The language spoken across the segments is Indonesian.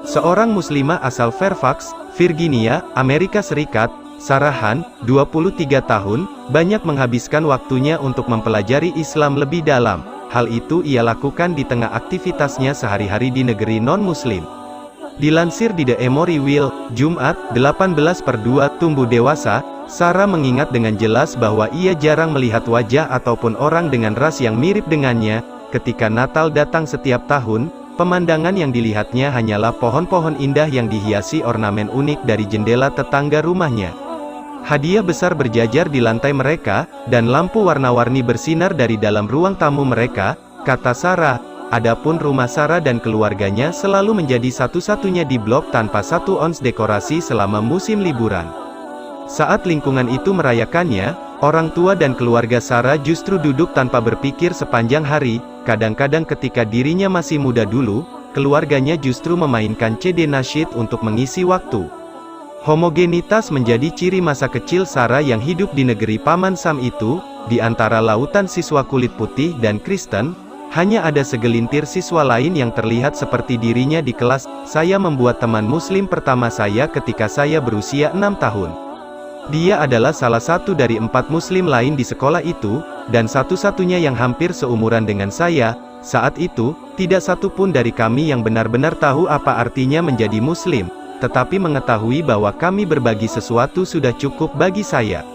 Seorang muslimah asal Fairfax, Virginia, Amerika Serikat, Sarah Han, 23 tahun, banyak menghabiskan waktunya untuk mempelajari Islam lebih dalam. Hal itu ia lakukan di tengah aktivitasnya sehari-hari di negeri non-muslim. Dilansir di The Emory Wheel, Jumat, 18/2, tumbuh dewasa, Sarah mengingat dengan jelas bahwa ia jarang melihat wajah ataupun orang dengan ras yang mirip dengannya. Ketika Natal datang setiap tahun, pemandangan yang dilihatnya hanyalah pohon-pohon indah yang dihiasi ornamen unik dari jendela tetangga rumahnya. Hadiah besar berjajar di lantai mereka, dan lampu warna-warni bersinar dari dalam ruang tamu mereka, kata Sarah. Adapun rumah Sarah dan keluarganya selalu menjadi satu-satunya di blok tanpa satu ons dekorasi selama musim liburan. Saat lingkungan itu merayakannya, orang tua dan keluarga Sarah justru duduk tanpa berpikir sepanjang hari. Kadang-kadang ketika dirinya masih muda dulu, keluarganya justru memainkan CD nasyid untuk mengisi waktu. Homogenitas menjadi ciri masa kecil Sarah yang hidup di negeri Paman Sam itu. Di antara lautan siswa kulit putih dan Kristen, hanya ada segelintir siswa lain yang terlihat seperti dirinya di kelas. Saya membuat teman muslim pertama saya ketika saya berusia 6 tahun. Dia adalah salah satu dari 4 muslim lain di sekolah itu, dan satu-satunya yang hampir seumuran dengan saya. Saat itu, tidak satu pun dari kami yang benar-benar tahu apa artinya menjadi muslim, tetapi mengetahui bahwa kami berbagi sesuatu sudah cukup bagi saya.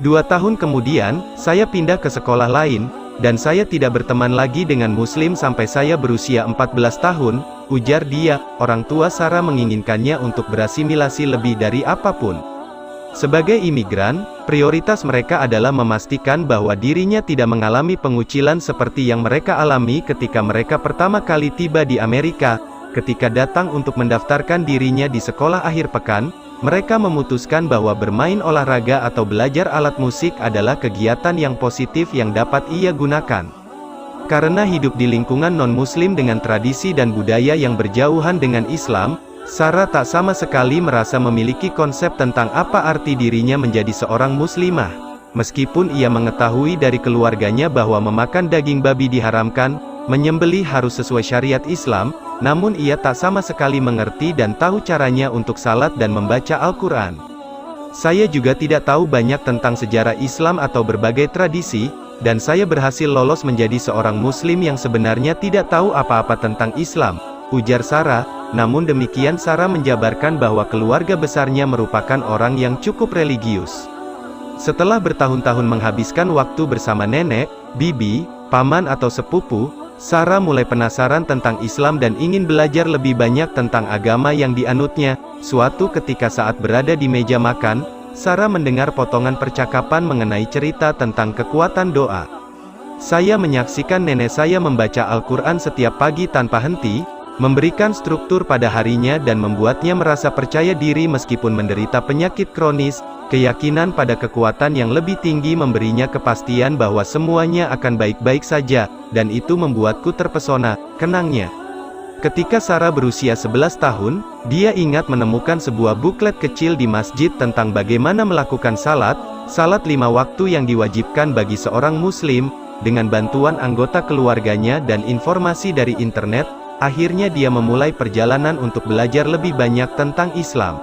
2 tahun kemudian, saya pindah ke sekolah lain, dan saya tidak berteman lagi dengan muslim sampai saya berusia 14 tahun, ujar dia. Orang tua Sarah menginginkannya untuk berasimilasi lebih dari apapun. Sebagai imigran, prioritas mereka adalah memastikan bahwa dirinya tidak mengalami pengucilan seperti yang mereka alami ketika mereka pertama kali tiba di Amerika. Ketika datang untuk mendaftarkan dirinya di sekolah akhir pekan, mereka memutuskan bahwa bermain olahraga atau belajar alat musik adalah kegiatan yang positif yang dapat ia gunakan. Karena hidup di lingkungan non-muslim dengan tradisi dan budaya yang berjauhan dengan Islam, Sarah tak sama sekali merasa memiliki konsep tentang apa arti dirinya menjadi seorang muslimah. Meskipun ia mengetahui dari keluarganya bahwa memakan daging babi diharamkan, menyembelih harus sesuai syariat Islam, namun ia tak sama sekali mengerti dan tahu caranya untuk salat dan membaca Al-Quran. Saya juga tidak tahu banyak tentang sejarah Islam atau berbagai tradisi, dan saya berhasil lolos menjadi seorang muslim yang sebenarnya tidak tahu apa-apa tentang Islam, ujar Sarah. Namun demikian Sarah menjabarkan bahwa keluarga besarnya merupakan orang yang cukup religius. Setelah bertahun-tahun menghabiskan waktu bersama nenek, bibi, paman atau sepupu, Sarah mulai penasaran tentang Islam dan ingin belajar lebih banyak tentang agama yang dianutnya. Suatu ketika saat berada di meja makan, Sarah mendengar potongan percakapan mengenai cerita tentang kekuatan doa. Saya menyaksikan nenek saya membaca Al-Quran setiap pagi tanpa henti, memberikan struktur pada harinya dan membuatnya merasa percaya diri meskipun menderita penyakit kronis. Keyakinan pada kekuatan yang lebih tinggi memberinya kepastian bahwa semuanya akan baik-baik saja, dan itu membuatku terpesona, kenangnya. Ketika Sarah berusia 11 tahun, dia ingat menemukan sebuah buklet kecil di masjid tentang bagaimana melakukan salat 5 waktu yang diwajibkan bagi seorang muslim. Dengan bantuan anggota keluarganya dan informasi dari internet, akhirnya dia memulai perjalanan untuk belajar lebih banyak tentang Islam.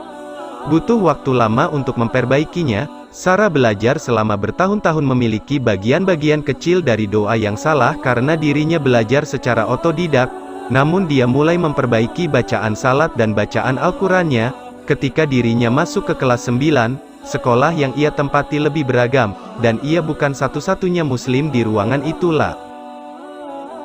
Butuh waktu lama untuk memperbaikinya. Sarah belajar selama bertahun-tahun memiliki bagian-bagian kecil dari doa yang salah karena dirinya belajar secara otodidak. Namun dia mulai memperbaiki bacaan salat dan bacaan Al-Qurannya. Ketika dirinya masuk ke kelas 9, sekolah yang ia tempati lebih beragam, dan ia bukan satu-satunya muslim di ruangan itulah.